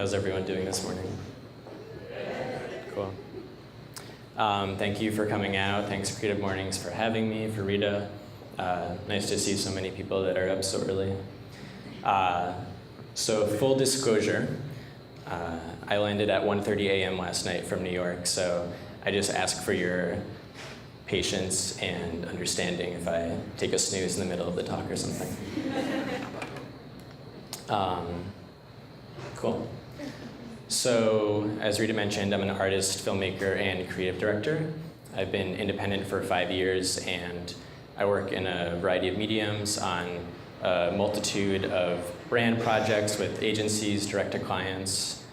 How's everyone doing this morning? Cool. Thank you for coming out. Thanks, Creative Mornings, for having me, for Rita. Nice to see so many people that are up so early. So full disclosure, I landed at 1:30 a.m. last night from New York, so I just ask for your patience and understanding if I take a snooze in the middle of the talk or something. Cool. So, as Rita mentioned, I'm an artist, filmmaker, and creative director. I've been independent for 5 years, and I work in a variety of mediums on a multitude of brand projects with agencies, direct-to-clients,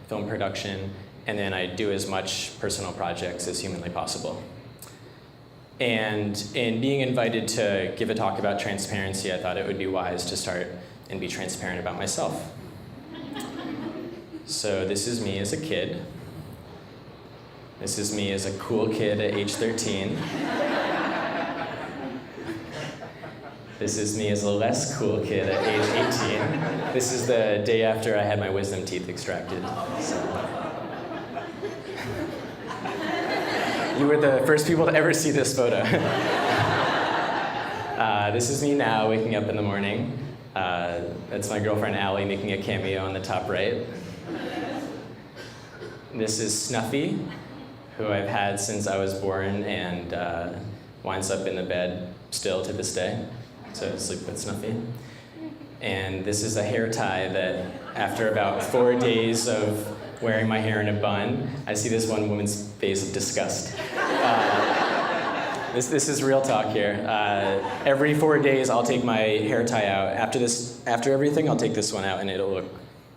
film production, and then I do as much personal projects as humanly possible. And in being invited to give a talk about transparency, I thought it would be wise to start and be transparent about myself. So this is me as a kid. This is me as a cool kid at age 13. This is me as a less cool kid at age 18. This is the day after I had my wisdom teeth extracted. So. You were the first people to ever see this photo. This is me now, waking up in the morning. That's my girlfriend Allie making a cameo on the top right. This is Snuffy, who I've had since I was born and winds up in the bed still to this day. So I sleep with Snuffy. And this is a hair tie that after about 4 days of wearing my hair in a bun, I see this one woman's face of disgust. This is real talk here. Every 4 days, I'll take my hair tie out. After everything, I'll take this one out, and it'll look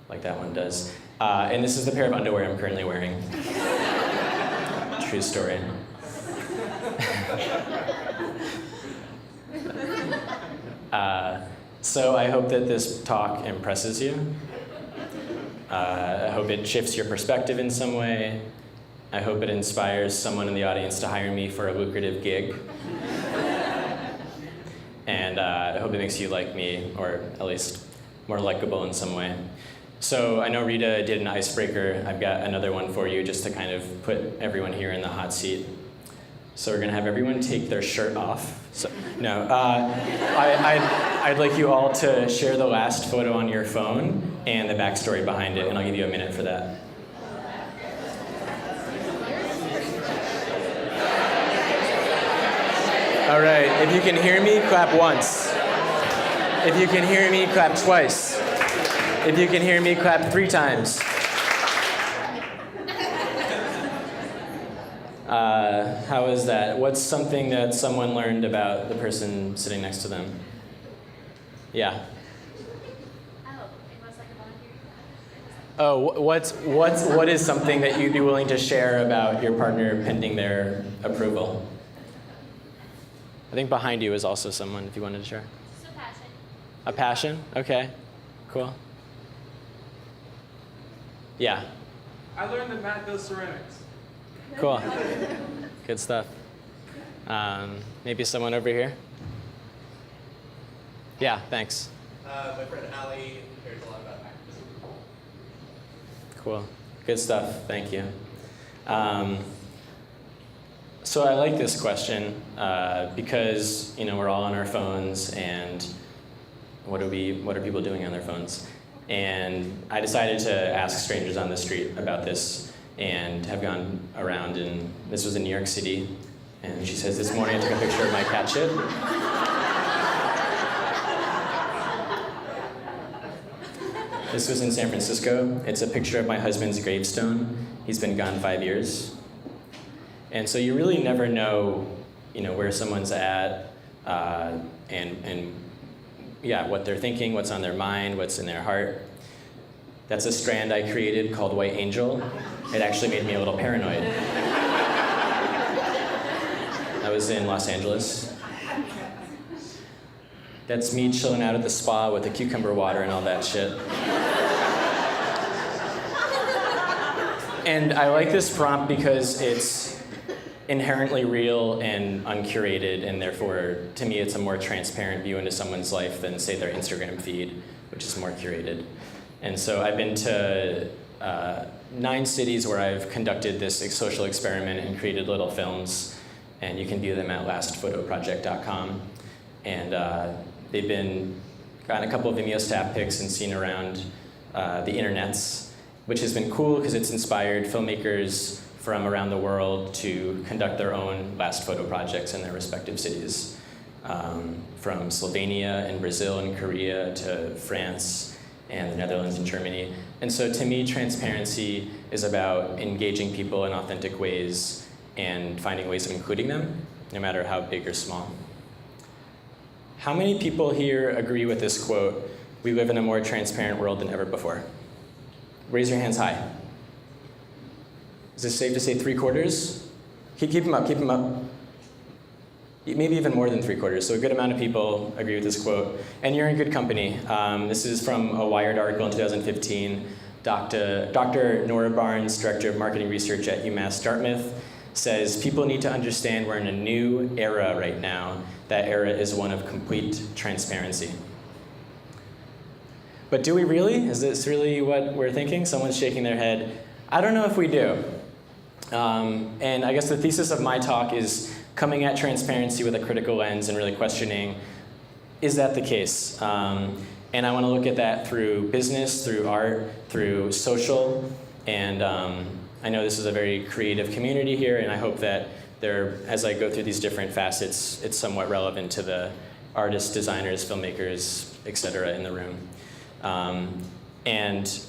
like that one does. And this is the pair of underwear I'm currently wearing. True story. So I hope that this talk impresses you. I hope it shifts your perspective in some way. I hope it inspires someone in the audience to hire me for a lucrative gig. And I hope it makes you like me, or at least more likable in some way. So I know Rita did an icebreaker. I've got another one for you just to kind of put everyone here in the hot seat. So we're gonna have everyone take their shirt off. So, no, I'd like you all to share the last photo on your phone and the backstory behind it, and I'll give you a minute for that. All right, if you can hear me, clap once. If you can hear me, clap twice. If you can hear me, clap 3 times. How is that? What's something that someone learned about the person sitting next to them? Yeah. Oh, what is something that you'd be willing to share about your partner pending their approval? I think behind you is also someone, if you wanted to share. Just a passion. A passion? Okay, cool. Yeah. I learned that Matt does ceramics. Cool. Good stuff. Maybe someone over here? Yeah, thanks. My friend Allie cares a lot about activism. Cool. Good stuff. Thank you. So I like this question because we're all on our phones, and what are people doing on their phones? And I decided to ask strangers on the street about this, and have gone around, and this was in New York City. And she says, this morning I took a picture of my cat shit. This was in San Francisco. It's a picture of my husband's gravestone. He's been gone 5 years. And so you really never know, where someone's at, and what they're thinking, what's on their mind, what's in their heart. That's a strand I created called White Angel. It actually made me a little paranoid. I was in Los Angeles. That's me chilling out at the spa with the cucumber water and all that shit. And I like this prompt because it's inherently real and uncurated, and therefore, to me, it's a more transparent view into someone's life than, say, their Instagram feed, which is more curated. And so I've been to 9 cities where I've conducted this social experiment and created little films, and you can view them at lastphotoproject.com. And they've gotten a couple of Vimeo staff picks and seen around the internets, which has been cool because it's inspired filmmakers from around the world to conduct their own last photo projects in their respective cities. From Slovenia and Brazil and Korea to France and the Netherlands and Germany. And so to me, transparency is about engaging people in authentic ways and finding ways of including them, no matter how big or small. How many people here agree with this quote, "We live in a more transparent world than ever before"? Raise your hands high. Is it safe to say 3/4? Keep them up, keep them up. Maybe even more than 3/4, so a good amount of people agree with this quote. And you're in good company. This is from a Wired article in 2015. Dr. Nora Barnes, Director of Marketing Research at UMass Dartmouth, says people need to understand we're in a new era right now. That era is one of complete transparency. But do we really? Is this really what we're thinking? Someone's shaking their head. I don't know if we do. And I guess the thesis of my talk is coming at transparency with a critical lens and really questioning, is that the case? And I want to look at that through business, through art, through social. And I know this is a very creative community here, and I hope that as I go through these different facets, it's somewhat relevant to the artists, designers, filmmakers, et cetera, in the room. And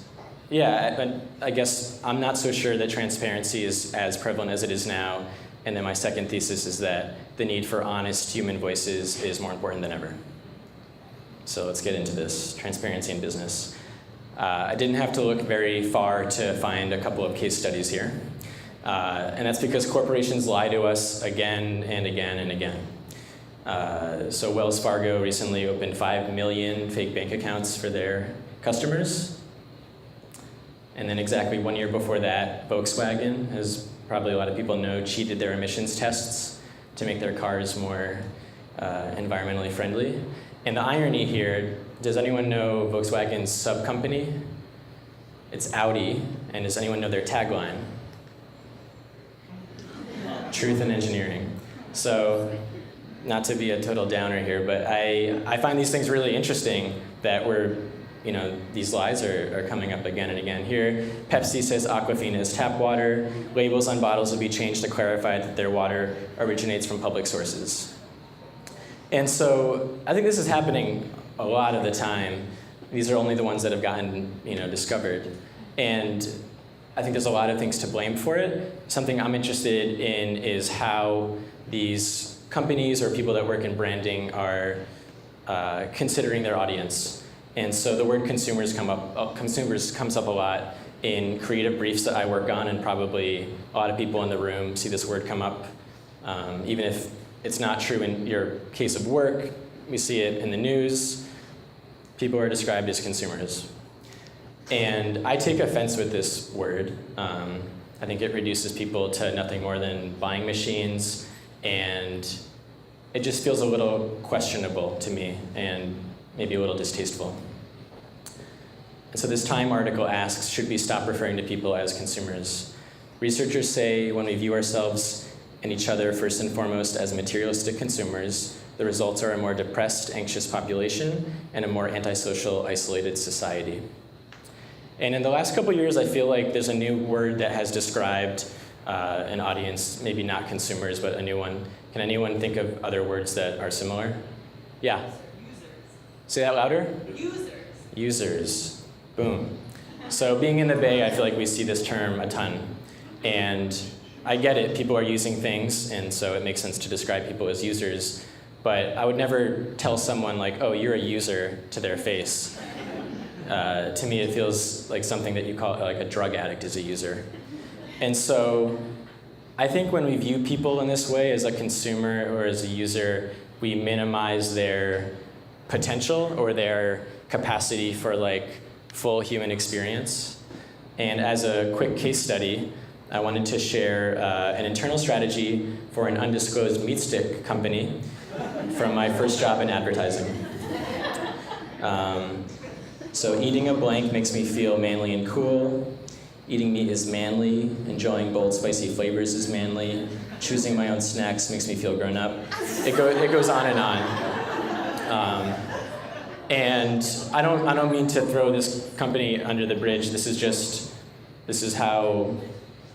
yeah, I guess I'm not so sure that transparency is as prevalent as it is now. And then my second thesis is that the need for honest human voices is more important than ever. So let's get into this, transparency in business. I didn't have to look very far to find a couple of case studies here. And that's because corporations lie to us again and again and again. So Wells Fargo recently opened 5 million fake bank accounts for their customers. And then exactly 1 year before that, Volkswagen, as probably a lot of people know, cheated their emissions tests to make their cars more environmentally friendly. And the irony here, does anyone know Volkswagen's sub-company? It's Audi, and does anyone know their tagline? Truth in engineering. So, not to be a total downer here, but I find these things really interesting that these lies are coming up again and again. Here, Pepsi says Aquafina is tap water. Labels on bottles will be changed to clarify that their water originates from public sources. And so I think this is happening a lot of the time. These are only the ones that have gotten discovered. And I think there's a lot of things to blame for it. Something I'm interested in is how these companies or people that work in branding are considering their audience. And so the word consumers comes up a lot in creative briefs that I work on, and probably a lot of people in the room see this word come up. Even if it's not true in your case of work, we see it in the news. People are described as consumers. And I take offense with this word. I think it reduces people to nothing more than buying machines, and it just feels a little questionable to me, and maybe a little distasteful. And so this Time article asks, should we stop referring to people as consumers? Researchers say when we view ourselves and each other first and foremost as materialistic consumers, the results are a more depressed, anxious population and a more antisocial, isolated society. And in the last couple years, I feel like there's a new word that has described an audience, maybe not consumers, but a new one. Can anyone think of other words that are similar? Yeah. Users. Say that louder. Users. Users. Boom. So being in the Bay, I feel like we see this term a ton. And I get it, people are using things, and so it makes sense to describe people as users. But I would never tell someone like, oh, you're a user to their face. To me, it feels like something that you call like a drug addict is a user. And so I think when we view people in this way as a consumer or as a user, we minimize their potential or their capacity for like full human experience. And as a quick case study, I wanted to share an internal strategy for an undisclosed meat stick company from my first job in advertising. So eating a blank makes me feel manly and cool. Eating meat is manly. Enjoying bold, spicy flavors is manly. Choosing my own snacks makes me feel grown up. It goes on and on. And I don't mean to throw this company under the bridge. This is how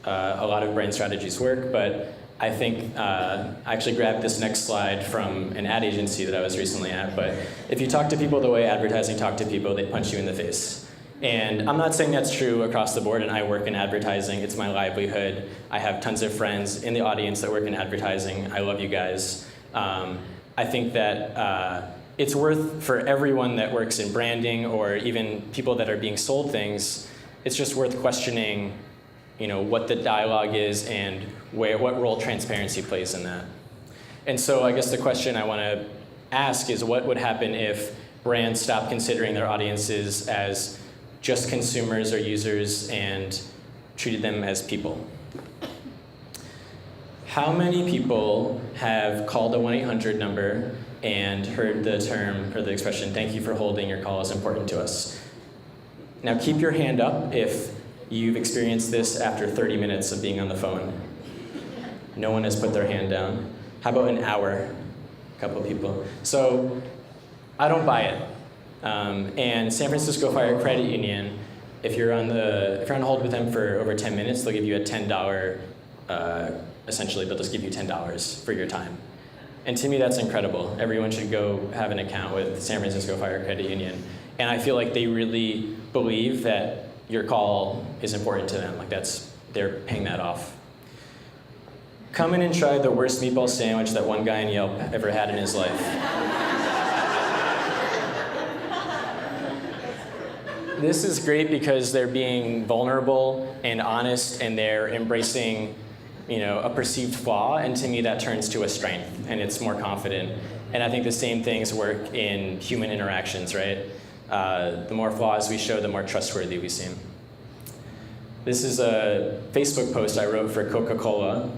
a lot of brand strategies work. But I think I actually grabbed this next slide from an ad agency that I was recently at. But if you talk to people the way advertising talk to people, they punch you in the face. And I'm not saying that's true across the board, and I work in advertising. It's my livelihood. I have tons of friends in the audience that work in advertising. I love you guys. I think that it's worth, for everyone that works in branding or even people that are being sold things, it's just worth questioning, what the dialogue is and what role transparency plays in that. And so I guess the question I want to ask is, what would happen if brands stopped considering their audiences as just consumers or users and treated them as people? How many people have called a 1-800 number and heard the term or the expression, "Thank you for holding, your call is important to us"? Now keep your hand up if you've experienced this after 30 minutes of being on the phone. No one has put their hand down. How about an hour? A couple of people. So I don't buy it. And San Francisco Fire Credit Union, if you're on hold with them for over 10 minutes, they'll give you a $10, essentially, they'll just give you $10 for your time. And to me, that's incredible. Everyone should go have an account with San Francisco Fire Credit Union. And I feel like they really believe that your call is important to them. They're paying that off. Come in and try the worst meatball sandwich that one guy in Yelp ever had in his life. This is great because they're being vulnerable and honest, and they're embracing, a perceived flaw, and to me that turns to a strength, and it's more confident. And I think the same things work in human interactions, right? The more flaws we show, the more trustworthy we seem. This is a Facebook post I wrote for Coca-Cola.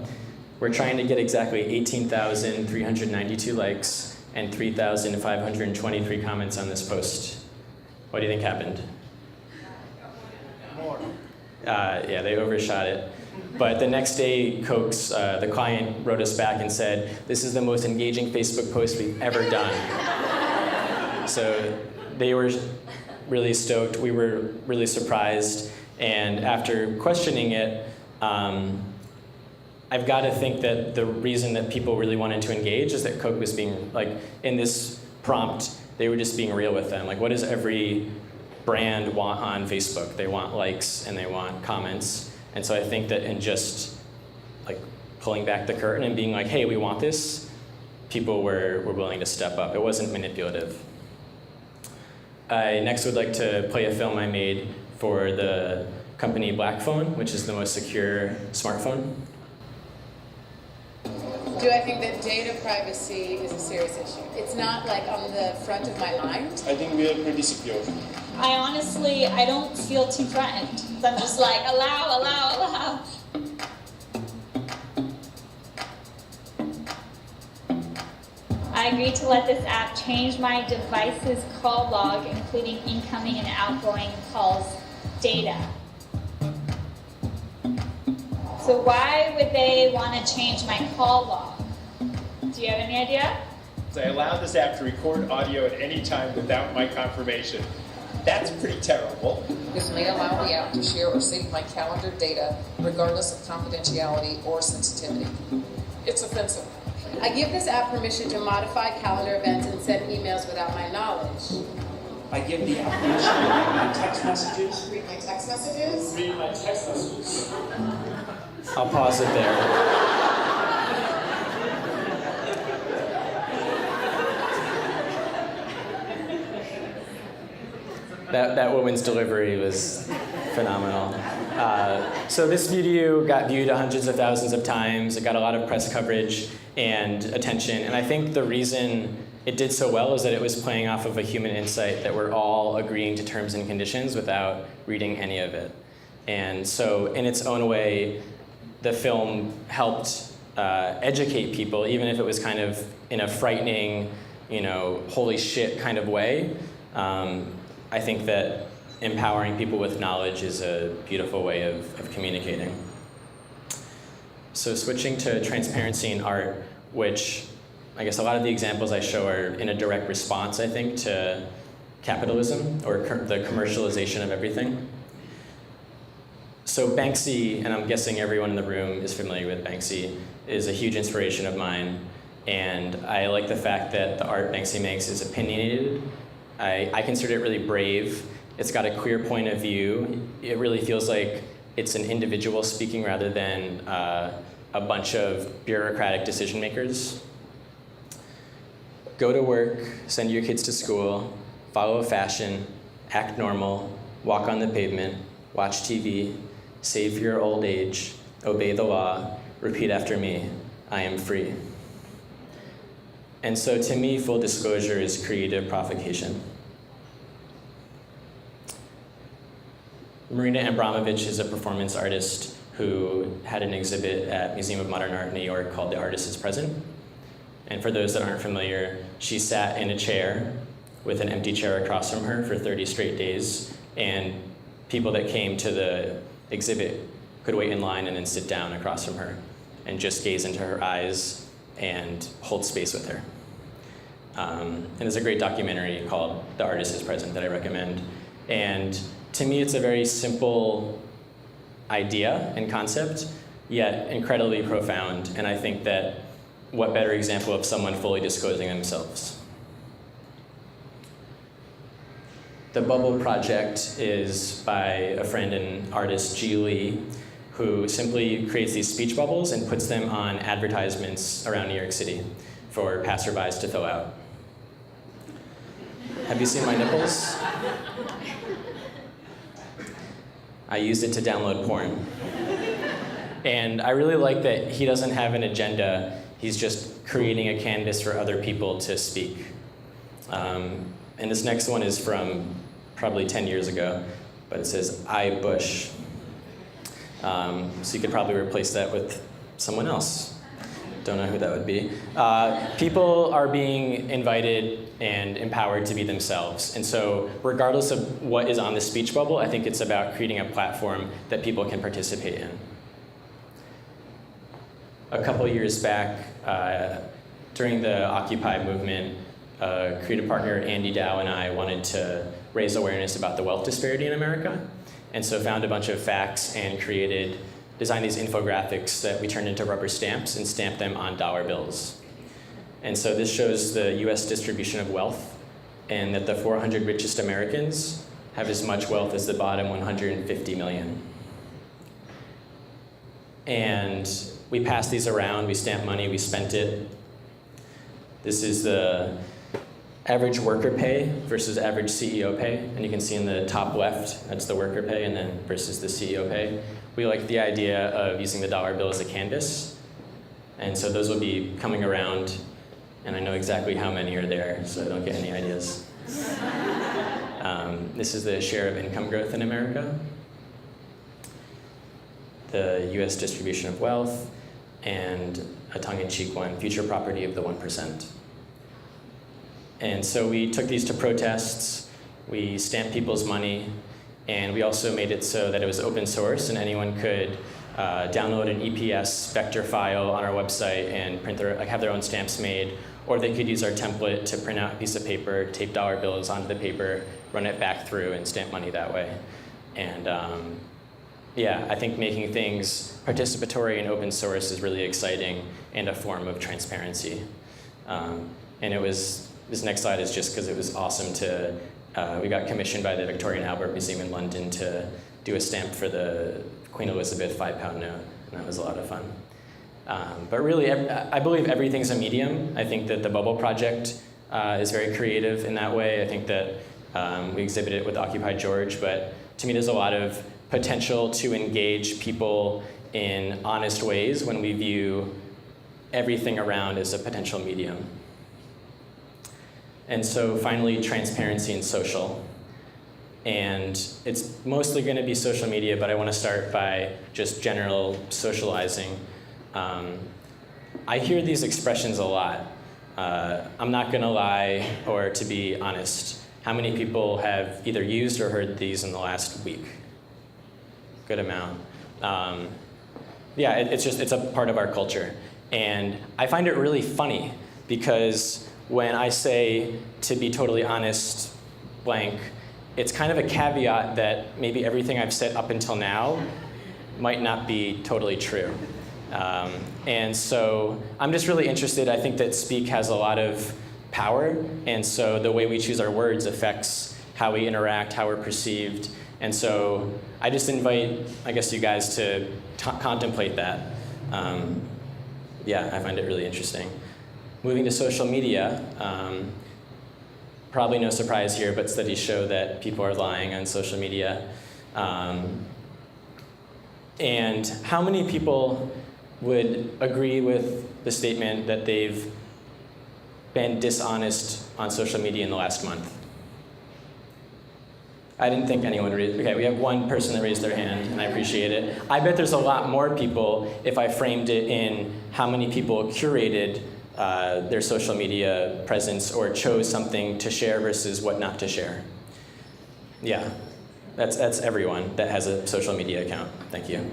We're trying to get exactly 18,392 likes and 3,523 comments on this post. What do you think happened? More. Yeah, they overshot it. But the next day, Coke's, the client wrote us back and said, "This is the most engaging Facebook post we've ever done." So they were really stoked. We were really surprised. And after questioning it, I've got to think that the reason that people really wanted to engage is that Coke was being, in this prompt, they were just being real with them. What does every brand want on Facebook? They want likes and they want comments. And so I think that in just pulling back the curtain and being hey, we want this, people were willing to step up. It wasn't manipulative. I next would like to play a film I made for the company Blackphone, which is the most secure smartphone. Do I think that data privacy is a serious issue? It's not on the front of my mind. I think we are pretty secure. I don't feel too threatened. So I'm just allow. I agreed to let this app change my device's call log, including incoming and outgoing calls data. So why would they want to change my call log? Do you have any idea? So I allowed this app to record audio at any time without my confirmation. That's pretty terrible. This may allow the app to share or save my calendar data regardless of confidentiality or sensitivity. It's offensive. I give this app permission to modify calendar events and send emails without my knowledge. I give the app permission to read my text messages. Read my text messages? Read my text messages. I'll pause it there. That woman's delivery was phenomenal. So this video got viewed hundreds of thousands of times. It got a lot of press coverage and attention. And I think the reason it did so well is that it was playing off of a human insight that we're all agreeing to terms and conditions without reading any of it. And so in its own way, the film helped educate people, even if it was kind of in a frightening, holy shit kind of way. I think that empowering people with knowledge is a beautiful way of communicating. So switching to transparency in art, which I guess a lot of the examples I show are in a direct response, I think, to capitalism or the commercialization of everything. So Banksy, and I'm guessing everyone in the room is familiar with Banksy, is a huge inspiration of mine. And I like the fact that the art Banksy makes is opinionated. I consider it really brave. It's got a queer point of view. It really feels like it's an individual speaking rather than a bunch of bureaucratic decision makers. Go to work, send your kids to school, follow fashion, act normal, walk on the pavement, watch TV, save for your old age, obey the law, repeat after me, I am free. And so to me, full disclosure is creative provocation. Marina Abramovich is a performance artist who had an exhibit at Museum of Modern Art in New York called The Artist is Present. And for those that aren't familiar, she sat in a chair with an empty chair across from her for 30 straight days, and people that came to the exhibit could wait in line and then sit down across from her and just gaze into her eyes and hold space with her. And there's a great documentary called The Artist is Present that I recommend. And to me, it's a very simple idea and concept, yet incredibly profound. And I think that what better example of someone fully disclosing themselves? The Bubble Project is by a friend and artist, G. Lee, who simply creates these speech bubbles and puts them on advertisements around New York City for passerbys to fill out. Have you seen my nipples? I used it to download porn. And I really like that he doesn't have an agenda. He's just creating a canvas for other people to speak. And this next one is from probably 10 years ago, but it says, I Bush. So you could probably replace that with someone else. Don't know who that would be. People are being invited and empowered to be themselves. And so regardless of what is on the speech bubble, I think it's about creating a platform that people can participate in. A couple years back, during the Occupy movement, creative partner Andy Dow and I wanted to raise awareness about the wealth disparity in America. And so found a bunch of facts and designed these infographics that we turned into rubber stamps and stamped them on dollar bills. And so this shows the US distribution of wealth, and that the 400 richest Americans have as much wealth as the bottom 150 million. And we passed these around, we stamped money, we spent it. This is the average worker pay versus average CEO pay. And you can see in the top left, that's the worker pay, and then versus the CEO pay. We like the idea of using the dollar bill as a canvas. And so those will be coming around, and I know exactly how many are there, so I don't get any ideas. This is the share of income growth in America, the US distribution of wealth, and a tongue-in-cheek one, future property of the 1%. And so we took these to protests, we stamped people's money, and we also made it so that it was open source and anyone could download an EPS vector file on our website and have their own stamps made, or they could use our template to print out a piece of paper, tape dollar bills onto the paper, run it back through, and stamp money that way. And yeah, I think making things participatory and open source is really exciting and a form of transparency. And this next slide is just because it was awesome to, we got commissioned by the Victoria and Albert Museum in London to do a stamp for the Queen Elizabeth 5-pound note, and that was a lot of fun. But really, I believe everything's a medium. I think that the Bubble Project is very creative in that way. I think that we exhibited it with Occupy George, but to me there's a lot of potential to engage people in honest ways when we view everything around as a potential medium. And so finally, transparency and social. And it's mostly going to be social media, but I want to start by just general socializing. I hear these expressions a lot. I'm not going to lie, or to be honest. How many people have either used or heard these in the last week? Good amount. Yeah, it's a part of our culture. And I find it really funny because when I say, to be totally honest, blank, it's kind of a caveat that maybe everything I've said up until now might not be totally true. And so I'm just really interested. I think that speak has a lot of power, and so the way we choose our words affects how we interact, how we're perceived. And so I just invite, I guess, you guys to contemplate that. Yeah, I find it really interesting. Moving to social media, probably no surprise here, but studies show that people are lying on social media. And how many people would agree with the statement that they've been dishonest on social media in the last month? I didn't think anyone raised. Okay, we have one person that raised their hand, and I appreciate it. I bet there's a lot more people if I framed it in how many people curated their social media presence or chose something to share versus what not to share. Yeah, that's everyone that has a social media account. Thank you.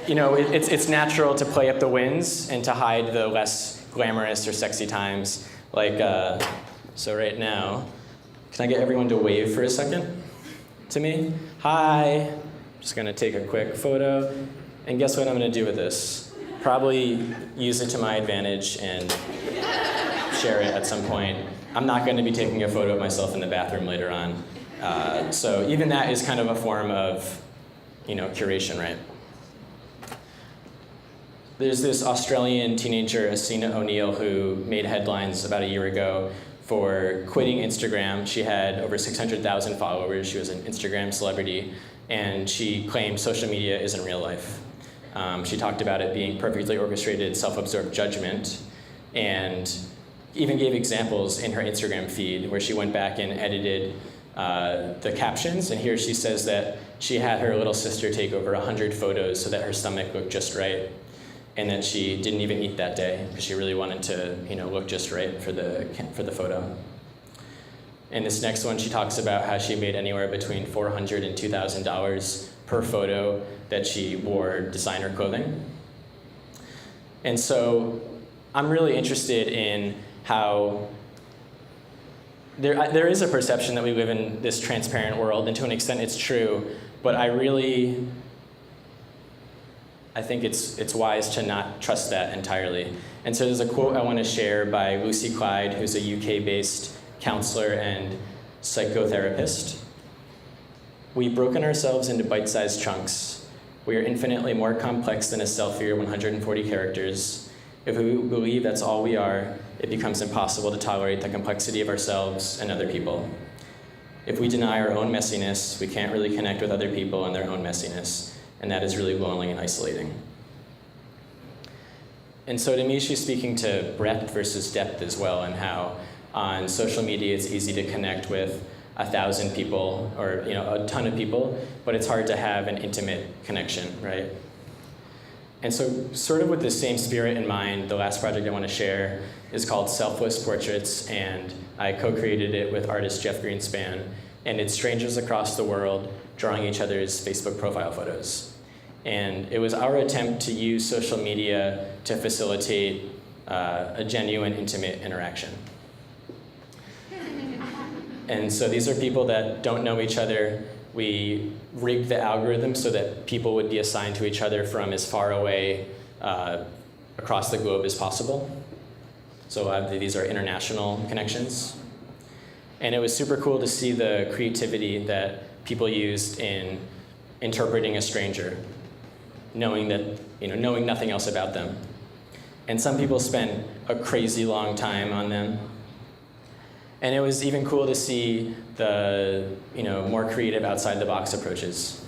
You know, it's natural to play up the wins and to hide the less glamorous or sexy times. Like, so right now, can I get everyone to wave for a second to me? Hi. Just gonna take a quick photo. And guess what I'm gonna do with this? Probably use it to my advantage and share it at some point. I'm not gonna be taking a photo of myself in the bathroom later on. So even that is kind of a form of, you know, curation, right? There's this Australian teenager, Asina O'Neill, who made headlines about a year ago for quitting Instagram. She had over 600,000 followers. She was an Instagram celebrity, and she claimed social media isn't real life. She talked about it being perfectly orchestrated, self-absorbed judgment, and even gave examples in her Instagram feed where she went back and edited the captions. And here she says that she had her little sister take over 100 photos so that her stomach looked just right, and that she didn't even eat that day because she really wanted to, you know, look just right for the photo. In this next one, she talks about how she made anywhere between $400 and $2,000 per photo that she wore designer clothing. And so I'm really interested in how there is a perception that we live in this transparent world, and to an extent it's true, but I think it's wise to not trust that entirely. And so there's a quote I want to share by Lucy Clyde, who's a UK-based counselor and psychotherapist. "We've broken ourselves into bite-sized chunks. We are infinitely more complex than a selfie or 140 characters. If we believe that's all we are, it becomes impossible to tolerate the complexity of ourselves and other people. If we deny our own messiness, we can't really connect with other people and their own messiness. And that is really lonely and isolating." And so to me, she's speaking to breadth versus depth as well, and how on social media it's easy to connect with 1,000 people or, you know, a ton of people, but it's hard to have an intimate connection, right? And so sort of with the same spirit in mind, the last project I want to share is called Selfless Portraits, and I co-created it with artist Jeff Greenspan, and it's strangers across the world drawing each other's Facebook profile photos. And it was our attempt to use social media to facilitate a genuine, intimate interaction. And so these are people that don't know each other. We rigged the algorithm so that people would be assigned to each other from as far away across the globe as possible. So these are international connections. And it was super cool to see the creativity that people used in interpreting a stranger, knowing nothing else about them. And some people spent a crazy long time on them. And it was even cool to see the, more creative outside the box approaches.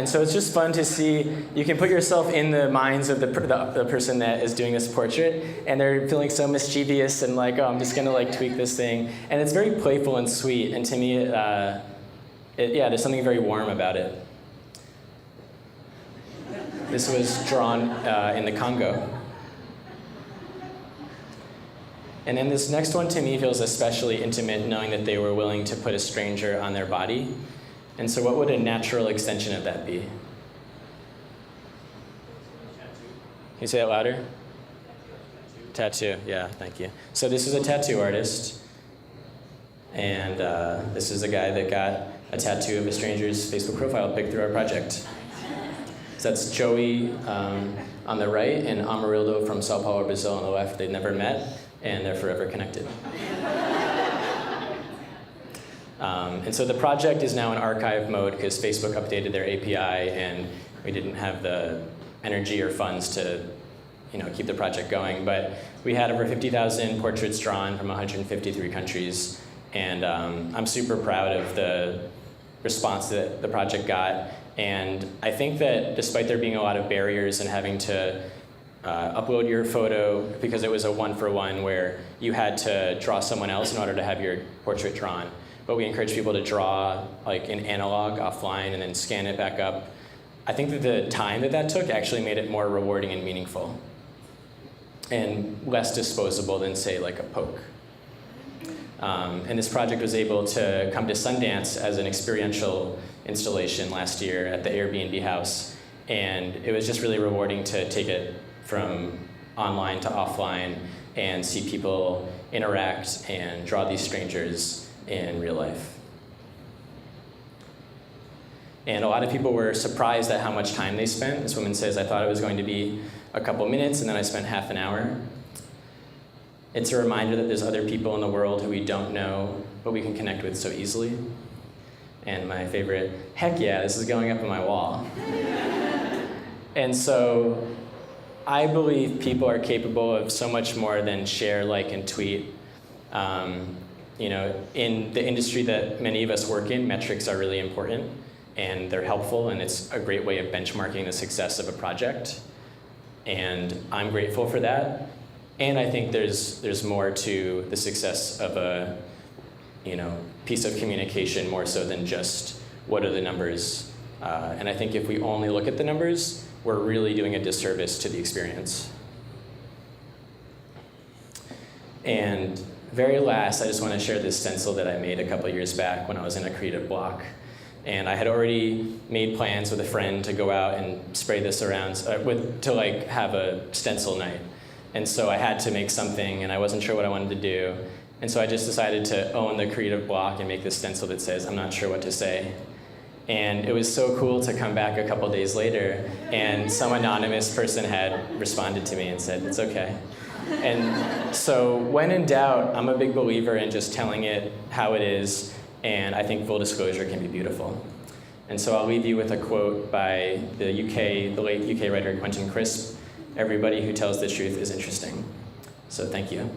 And so it's just fun to see, you can put yourself in the minds of the person that is doing this portrait, and they're feeling so mischievous and like, oh, I'm just gonna like tweak this thing. And it's very playful and sweet, and to me, yeah, there's something very warm about it. This was drawn in the Congo. And then this next one to me feels especially intimate, knowing that they were willing to put a stranger on their body. And so what would a natural extension of that be? Can you say that louder? Tattoo, yeah, thank you. So this is a tattoo artist. And this is a guy that got a tattoo of a stranger's Facebook profile pic through our project. So that's Joey on the right and Amarildo from Sao Paulo, Brazil on the left. They've never met, and they're forever connected. And so the project is now in archive mode because Facebook updated their API, and we didn't have the energy or funds to, keep the project going. But we had over 50,000 portraits drawn from 153 countries, and I'm super proud of the response that the project got. And I think that despite there being a lot of barriers and having to upload your photo, because it was a one-for-one where you had to draw someone else in order to have your portrait drawn. But we encourage people to draw like in analog offline and then scan it back up. I think that the time that took actually made it more rewarding and meaningful, and less disposable than, say, like a poke. And this project was able to come to Sundance as an experiential installation last year at the Airbnb house. And it was just really rewarding to take it from online to offline and see people interact and draw these strangers in real life. And a lot of people were surprised at how much time they spent. This woman says, I thought it was going to be a couple minutes, and then I spent half an hour. It's a reminder that there's other people in the world who we don't know, but we can connect with so easily. And my favorite, heck yeah, this is going up on my wall. And so I believe people are capable of so much more than share, like, and tweet. In the industry that many of us work in, metrics are really important, and they're helpful, and it's a great way of benchmarking the success of a project. And I'm grateful for that. And I think there's more to the success of a piece of communication, more so than just what are the numbers. And I think if we only look at the numbers, we're really doing a disservice to the experience. And very last, I just want to share this stencil that I made a couple years back when I was in a creative block. And I had already made plans with a friend to go out and spray this around, to have a stencil night. And so I had to make something, and I wasn't sure what I wanted to do. And so I just decided to own the creative block and make this stencil that says, I'm not sure what to say. And it was so cool to come back a couple days later, and some anonymous person had responded to me and said, it's okay. And so when in doubt, I'm a big believer in just telling it how it is, and I think full disclosure can be beautiful. And so I'll leave you with a quote by the late UK writer Quentin Crisp: everybody who tells the truth is interesting. So thank you.